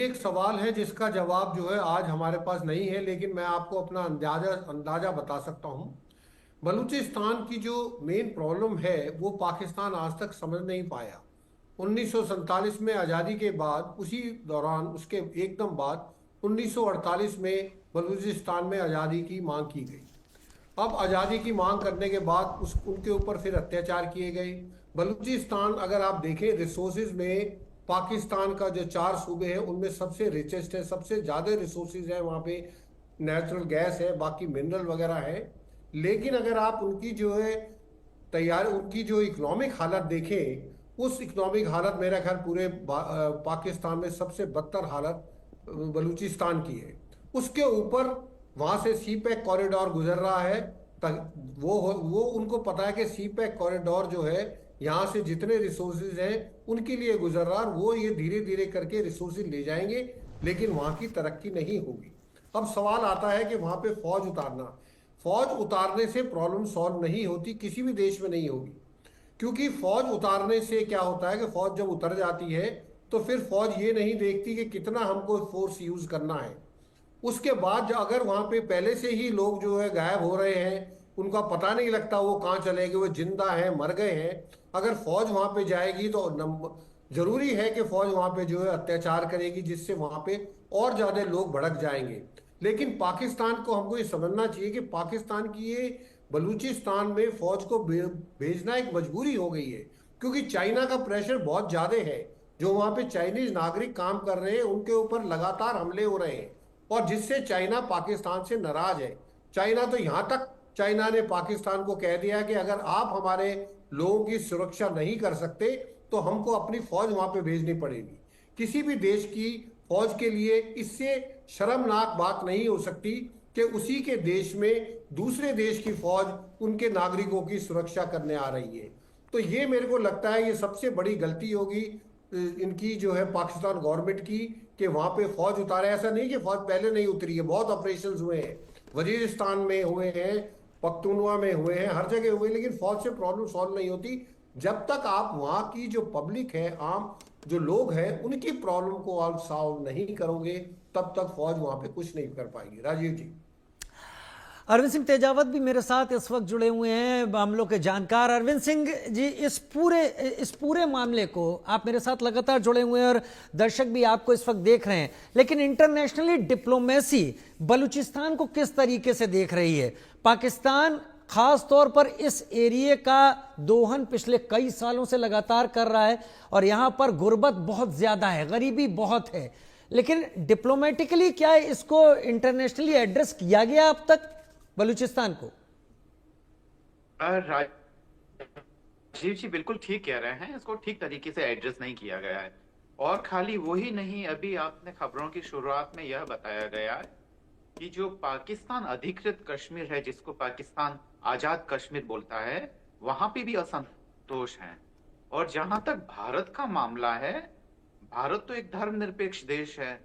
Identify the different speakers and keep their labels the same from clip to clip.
Speaker 1: एक सवाल है जिसका जवाब जो है आज हमारे पास नहीं है, लेकिन मैं आपको अपना अंदाजा अंदाजा बता सकता हूँ। बलूचिस्तान की जो मेन प्रॉब्लम है वो पाकिस्तान आज तक समझ नहीं पाया। 1947 में आज़ादी के बाद, उसी दौरान, उसके एकदम बाद 1948 में बलूचिस्तान में आज़ादी की मांग की गई। अब आज़ादी की मांग करने के बाद उस उनके ऊपर फिर अत्याचार किए गए। बलूचिस्तान अगर आप देखें रिसोर्सेज में, पाकिस्तान का जो 4 सूबे हैं उनमें सबसे रिचेस्ट है, सबसे ज़्यादा रिसोर्सेज है वहाँ पे। नेचुरल गैस है, बाकी मिनरल वगैरह है। लेकिन अगर आप उनकी जो है तैयार उनकी जो इकोनॉमिक हालत देखें, उस इकोनॉमिक हालत मेरा ख्याल पूरे पाकिस्तान में सबसे बदतर हालत बलूचिस्तान की है। उसके ऊपर वहां से सी पैक कॉरिडोर गुजर रहा है। वो उनको पता है कि सी पैक कॉरिडोर जो है, यहाँ से जितने रिसोर्सेज हैं उनके लिए गुजर रहा है, और वो ये धीरे धीरे करके रिसोर्सेज ले जाएंगे, लेकिन वहां की तरक्की नहीं होगी। अब सवाल आता है कि वहां पे फौज उतारना। फौज उतारने से प्रॉब्लम सॉल्व नहीं होती, किसी भी देश में नहीं होगी। क्योंकि फौज उतारने से क्या होता है कि फौज जब उतर जाती है तो फिर फौज ये नहीं देखती कि कितना हमको फोर्स यूज करना है। उसके बाद अगर वहां पे पहले से ही लोग जो है गायब हो रहे हैं, उनका पता नहीं लगता वो कहाँ चले गए, वो जिंदा है मर गए हैं। अगर फौज वहां पे जाएगी तो जरूरी है कि फौज वहां पे जो है अत्याचार करेगी, जिससे वहां पे और ज्यादा लोग भड़क जाएंगे। लेकिन पाकिस्तान को हमको ये समझना चाहिए कि पाकिस्तान की ये बलूचिस्तान में फौज को भेजना एक मजबूरी हो गई है, क्योंकि चाइना का प्रेशर बहुत ज्यादा है। जो वहां पे चाइनीज नागरिक काम कर रहे हैं उनके ऊपर लगातार हमले हो रहे हैं, और जिससे चाइना पाकिस्तान से नाराज है। चाइना तो यहां तक, चाइना ने पाकिस्तान को कह दिया कि अगर आप हमारे लोगों की सुरक्षा नहीं कर सकते तो हमको अपनी फौज वहां पे भेजनी पड़ेगी। किसी भी देश की फौज के लिए इससे शर्मनाक बात नहीं हो सकती कि उसी के देश में दूसरे देश की फौज उनके नागरिकों की सुरक्षा करने आ रही है। तो ये मेरे को लगता है ये सबसे बड़ी गलती होगी इनकी, जो है पाकिस्तान गवर्नमेंट की, कि वहां पे फौज उतारे। ऐसा नहीं कि फौज पहले नहीं उतरी है, बहुत ऑपरेशन हुए हैं, वजीरिस्तान में हुए हैं, पख्तूनवा में हुए हैं, हर जगह हुए, लेकिन फौज से प्रॉब्लम सॉल्व नहीं होती जब तक आप वहां की जो पब्लिक है, आम जो लोग हैं, उनकी प्रॉब्लम को आप सॉल्व नहीं करोगे, तब तक फौज वहां पे कुछ नहीं कर पाएगी। राजीव जी।
Speaker 2: अरविंद सिंह तेजावत भी मेरे साथ इस वक्त जुड़े हुए हैं, मामलों के जानकार। अरविंद सिंह जी, इस पूरे मामले को आप मेरे साथ लगातार जुड़े हुए हैं और दर्शक भी आपको इस वक्त देख रहे हैं, लेकिन इंटरनेशनली डिप्लोमेसी बलूचिस्तान को किस तरीके से देख रही है? पाकिस्तान खास तौर पर इस एरिया का दोहन पिछले कई सालों से लगातार कर रहा है, और यहां पर गुर्बत बहुत ज्यादा है, गरीबी बहुत है, लेकिन डिप्लोमेटिकली क्या इसको इंटरनेशनली एड्रेस किया गया अब तक बलूचिस्तान को?
Speaker 3: राजीव जी बिल्कुल ठीक कह रहे हैं, इसको ठीक तरीके से एड्रेस नहीं किया गया है। और खाली वही नहीं, अभी आपने खबरों की शुरुआत में यह बताया गया कि जो पाकिस्तान अधिकृत कश्मीर है, जिसको पाकिस्तान आजाद कश्मीर बोलता है, वहां पे भी असंतोष है। और जहां तक भारत का मामला है, भारत तो एक धर्मनिरपेक्ष देश है,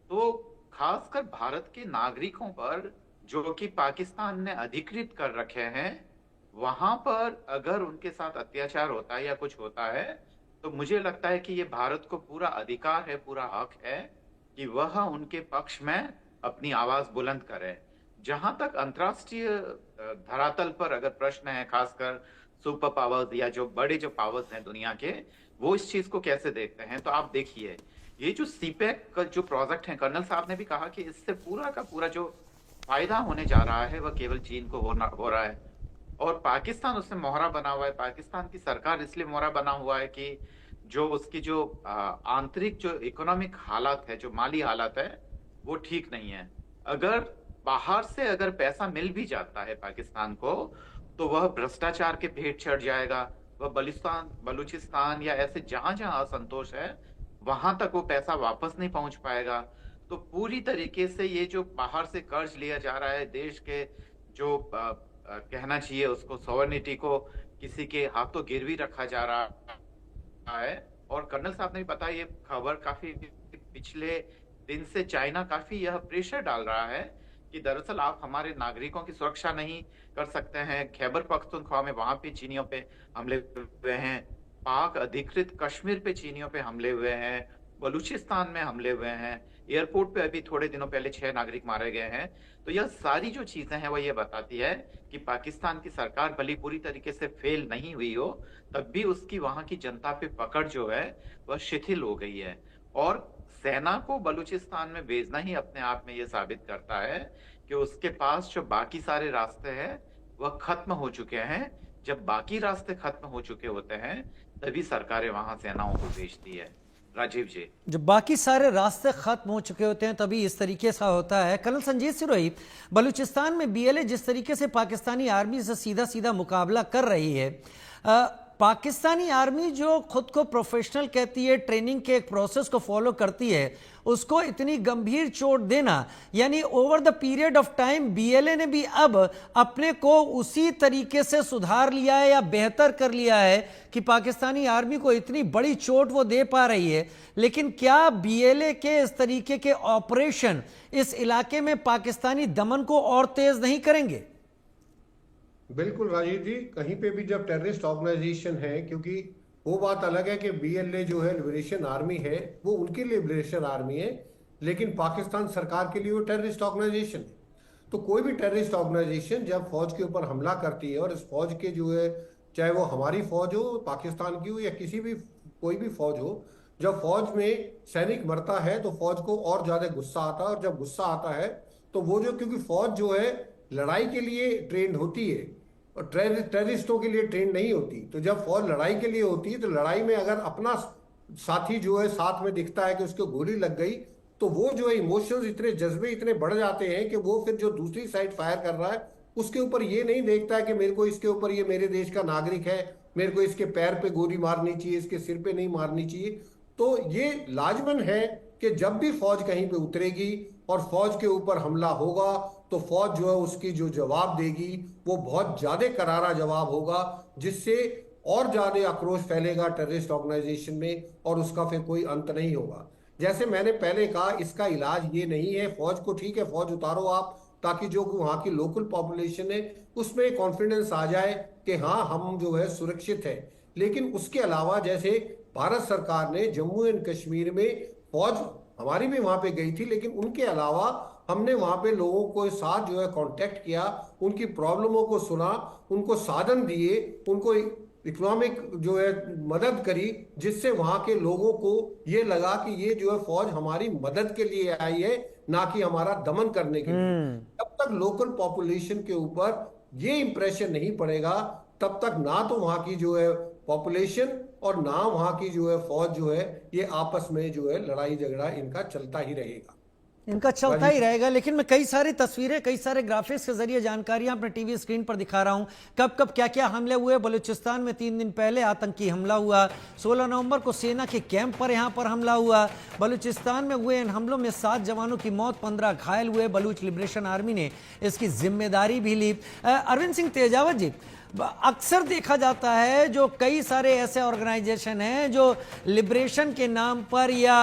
Speaker 3: तो खासकर भारत के नागरिकों पर जो कि पाकिस्तान ने अधिकृत कर रखे हैं, वहां पर अगर उनके साथ अत्याचार होता है या कुछ होता है, तो मुझे लगता है कि ये भारत को पूरा अधिकार है, पूरा हक है कि वह उनके पक्ष में अपनी आवाज बुलंद करे। जहां तक अंतर्राष्ट्रीय धरातल पर अगर प्रश्न है, खासकर सुपर पावर्स या जो बड़े जो पावर्स हैं दुनिया के, वो इस चीज को कैसे देखते हैं, तो आप देखिए ये जो सीपैक का जो प्रोजेक्ट है, कर्नल साहब ने भी कहा कि इससे पूरा का पूरा जो फायदा होने जा रहा है वह केवल चीन को हो रहा है। और पाकिस्तान उसमें मोहरा बना हुआ है। पाकिस्तान की सरकार इसलिए मोहरा बना हुआ है कि जो उसकी जो आंतरिक जो इकोनॉमिक हालात है, जो माली हालात है, वो ठीक नहीं है। अगर बाहर से अगर पैसा मिल भी जाता है पाकिस्तान को, तो वह भ्रष्टाचार के भेंट चढ़ जाएगा। वह बलिस्तान बलूचिस्तान या ऐसे जहां जहां असंतोष है, वहां तक वो पैसा वापस नहीं पहुंच पाएगा। तो पूरी तरीके से ये जो बाहर से कर्ज लिया जा रहा है, देश के जो कहना चाहिए उसको सॉवरेनिटी को किसी के हाथों गिरवी रखा जा रहा है। और कर्नल साहब ने भी बताया, ये खबर काफी पिछले दिन से चाइना काफी यह प्रेशर डाल रहा है कि दरअसल आप हमारे नागरिकों की सुरक्षा नहीं कर सकते हैं। खैबर पख्तूनख्वा में वहां पे चीनियों पे हमले हुए हैं, पाक अधिकृत कश्मीर पे चीनियों पे हमले हुए हैं, बलूचिस्तान में हमले हुए हैं, एयरपोर्ट पे अभी थोड़े दिनों पहले 6 नागरिक मारे गए हैं। तो यह सारी जो चीजें हैं वो ये बताती है कि पाकिस्तान की सरकार भली पूरी तरीके से फेल नहीं हुई हो, तब भी उसकी वहां की जनता पे पकड़ जो है वह शिथिल हो गई है। और सेना को बलूचिस्तान में भेजना ही अपने आप में ये साबित करता है कि उसके पास जो बाकी सारे रास्ते हैं वह खत्म हो चुके हैं। जब बाकी रास्ते खत्म हो चुके होते हैं तभी सरकारें वहां सेनाओं को भेजती है। राजीव जी।
Speaker 2: जब बाकी सारे रास्ते खत्म हो चुके होते हैं तभी इस तरीके से होता है। कर्नल संजीत सिरोही, बलूचिस्तान में बीएलए जिस तरीके से पाकिस्तानी आर्मी से सीधा सीधा मुकाबला कर रही है, पाकिस्तानी आर्मी जो खुद को प्रोफेशनल कहती है, ट्रेनिंग के एक प्रोसेस को फॉलो करती है, उसको इतनी गंभीर चोट देना, यानी over the period of time BLA ने भी अब अपने को उसी तरीके से सुधार लिया है या बेहतर कर लिया है कि पाकिस्तानी आर्मी को इतनी बड़ी चोट वो दे पा रही है। लेकिन क्या बीएलए के इस तरीके के ऑपरेशन इस इलाके में पाकिस्तानी दमन को और तेज नहीं करेंगे?
Speaker 1: बिल्कुल राजीव जी, कहीं पे भी जब टेररिस्ट ऑर्गेनाइजेशन है, क्योंकि वो बात अलग है कि बीएलए जो है लिबरेशन आर्मी है, वो उनके लिए लिबरेशन आर्मी है, लेकिन पाकिस्तान सरकार के लिए वो टेररिस्ट ऑर्गेनाइजेशन है। तो कोई भी टेररिस्ट ऑर्गेनाइजेशन जब फौज के ऊपर हमला करती है, और इस फौज के जो है, चाहे वो हमारी फौज हो, पाकिस्तान की हो, या किसी भी कोई भी फौज हो, जब फौज में सैनिक मरता है तो फौज को और ज्यादा गुस्सा आता है। और जब गुस्सा आता है तो वो जो, क्योंकि फौज जो है लड़ाई के लिए ट्रेंड होती है और टेररिस्टों के लिए ट्रेन नहीं होती। तो जब फौज लड़ाई के लिए होती है तो लड़ाई में अगर अपना साथी जो है साथ में दिखता है कि उसको गोली लग गई, तो वो जो है इमोशंस, इतने जज्बे इतने बढ़ जाते हैं कि वो फिर जो दूसरी साइड फायर कर रहा है उसके ऊपर ये नहीं देखता है कि मेरे को इसके ऊपर, ये मेरे देश का नागरिक है, मेरे को इसके पैर पे गोली मारनी चाहिए, इसके सिर पे नहीं मारनी चाहिए। तो ये लाजमन है कि जब भी फौज कहीं पे उतरेगी और फौज के ऊपर हमला होगा तो फौज जो है उसकी जो जवाब देगी वो बहुत ज्यादा करारा जवाब होगा, जिससे और ज्यादा आक्रोश फैलेगा टेररिस्ट ऑर्गेनाइजेशन में और उसका फिर कोई अंत नहीं होगा। जैसे मैंने पहले कहा, इसका इलाज ये नहीं है फौज को, ठीक है फौज उतारो आप, ताकि जो वहाँ की लोकल पॉपुलेशन है उसमें कॉन्फिडेंस आ जाए कि हाँ हम जो है सुरक्षित है। लेकिन उसके अलावा जैसे भारत सरकार ने जम्मू एंड कश्मीर में फौज हमारी भी वहां पे गई थी, लेकिन उनके अलावा हमने वहां पे लोगों को साथ जो है कांटेक्ट किया, उनकी प्रॉब्लमों को सुना, उनको साधन दिए, उनको इकोनॉमिक जो है मदद करी, जिससे वहां के लोगों को ये लगा कि ये जो है फौज हमारी मदद के लिए आई है, ना कि हमारा दमन करने के लिए। जब तक लोकल पॉपुलेशन के ऊपर ये इंप्रेशन नहीं पड़ेगा, तब तक ना तो वहां की जो है पॉपुलेशन और ना वहां की जो है फौज जो है, ये आपस में जो है लड़ाई झगड़ा इनका चलता ही रहेगा।
Speaker 2: इनका चलता ही रहेगा। लेकिन मैं कई सारी तस्वीरें, कई सारे ग्राफिक्स के जरिए जानकारियां अपने टीवी स्क्रीन पर दिखा रहा हूं, कब कब क्या क्या हमले हुए। बलूचिस्तान में 3 दिन पहले आतंकी हमला हुआ, 16 नवंबर को सेना के कैंप पर यहां पर हमला हुआ। बलूचिस्तान में हुए इन हमलों में 7 जवानों की मौत, 15 घायल हुए। बलूच लिबरेशन आर्मी ने इसकी जिम्मेदारी भी ली। अरविंद सिंह तेजावत जी, अक्सर देखा जाता है जो कई सारे ऐसे ऑर्गेनाइजेशन हैं जो लिबरेशन के नाम पर या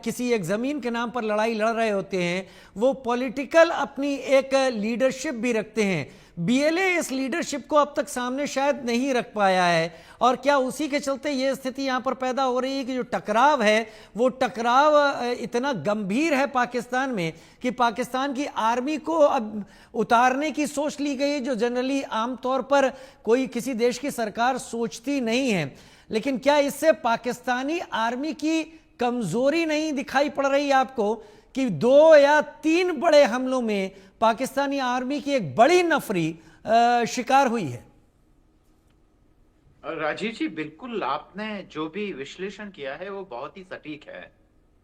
Speaker 2: किसी एक ज़मीन के नाम पर लड़ाई लड़ रहे होते हैं, वो पॉलिटिकल अपनी एक लीडरशिप भी रखते हैं। बीएलए इस लीडरशिप को अब तक सामने शायद नहीं रख पाया है, और क्या उसी के चलते ये स्थिति यहां पर पैदा हो रही है कि जो टकराव है वो टकराव इतना गंभीर है पाकिस्तान में कि पाकिस्तान की आर्मी को अब उतारने की सोच ली गई, जो जनरली आमतौर पर कोई किसी देश की सरकार सोचती नहीं है। लेकिन क्या इससे पाकिस्तानी आर्मी की कमजोरी नहीं दिखाई पड़ रही आपको कि 2 या 3 बड़े हमलों में पाकिस्तानी आर्मी की एक बड़ी नफरी शिकार हुई है?
Speaker 3: राजीव जी, बिल्कुल आपने जो भी विश्लेषण किया है वो बहुत ही सटीक है।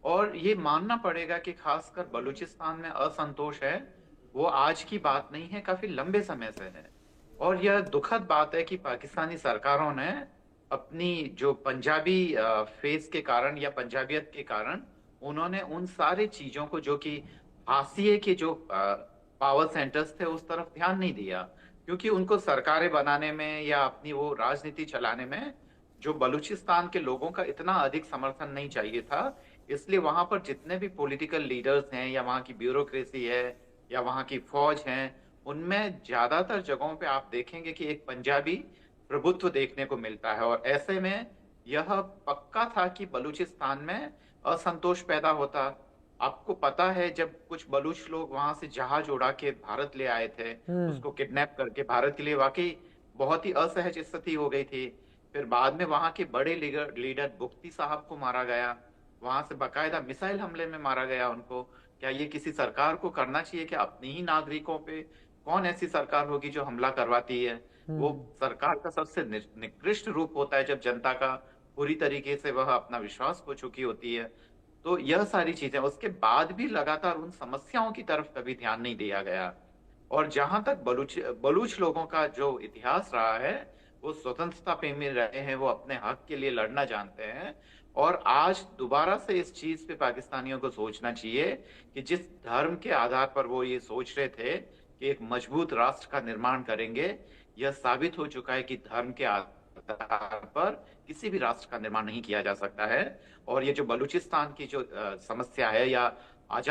Speaker 3: और ये मानना पड़ेगा कि खासकर बलूचिस्तान में असंतोष है वो आज की बात नहीं है, काफी लंबे समय से है। और यह दुखद बात है कि पाकिस्तानी सरकारों ने अपनी जो पंजाबी फेस के कारण या पंजाबियत के कारण उन्होंने उन सारे चीजों को, जो कि हाशिए के जो पावर सेंटर्स थे, उस तरफ ध्यान नहीं दिया, क्योंकि उनको सरकारें बनाने में या अपनी वो राजनीति चलाने में जो बलूचिस्तान के लोगों का इतना अधिक समर्थन नहीं चाहिए था। इसलिए वहां पर जितने भी पॉलिटिकल लीडर्स हैं या वहां की ब्यूरोक्रेसी है या वहां की फौज हैं, उनमें ज्यादातर जगहों पे आप देखेंगे कि एक पंजाबी प्रभुत्व देखने को मिलता है। और ऐसे में यह पक्का था कि बलूचिस्तान में असंतोष पैदा होता। आपको पता है जब कुछ बलूच लोग वहां से जहाज उड़ा के भारत ले आए थे, उसको किडनैप करके भारत के लिए, वाकई बहुत ही असहज स्थिति हो गई थी। फिर बाद में वहां के बड़े लीडर लीडर बुख्ती साहब को मारा गया, वहां से बाकायदा मिसाइल हमले में मारा गया उनको। क्या ये किसी सरकार को करना चाहिए कि अपने ही नागरिकों पे, कौन ऐसी सरकार होगी जो हमला करवाती है? वो सरकार का सबसे निकृष्ट रूप होता है जब जनता का पूरी तरीके से वह अपना विश्वास खो चुकी होती है। तो यह सारी चीजें, उसके बाद भी लगातार उन समस्याओं की तरफ कभी ध्यान नहीं दिया गया। और जहां तक बलूच लोगों का जो इतिहास रहा है, वो स्वतंत्रता प्रेमी रहे हैं, वो अपने हक के लिए लड़ना जानते हैं। और आज दोबारा से इस चीज पे पाकिस्तानियों को सोचना चाहिए कि जिस धर्म के आधार पर वो ये सोच रहे थे कि एक मजबूत राष्ट्र का निर्माण करेंगे, यह साबित हो चुका है कि धर्म के आधार पर किसी भी राष्ट्र का निर्माण नहीं किया जा सकता है। और ये जो बलूचिस्तान की जो समस्या है, या आजाद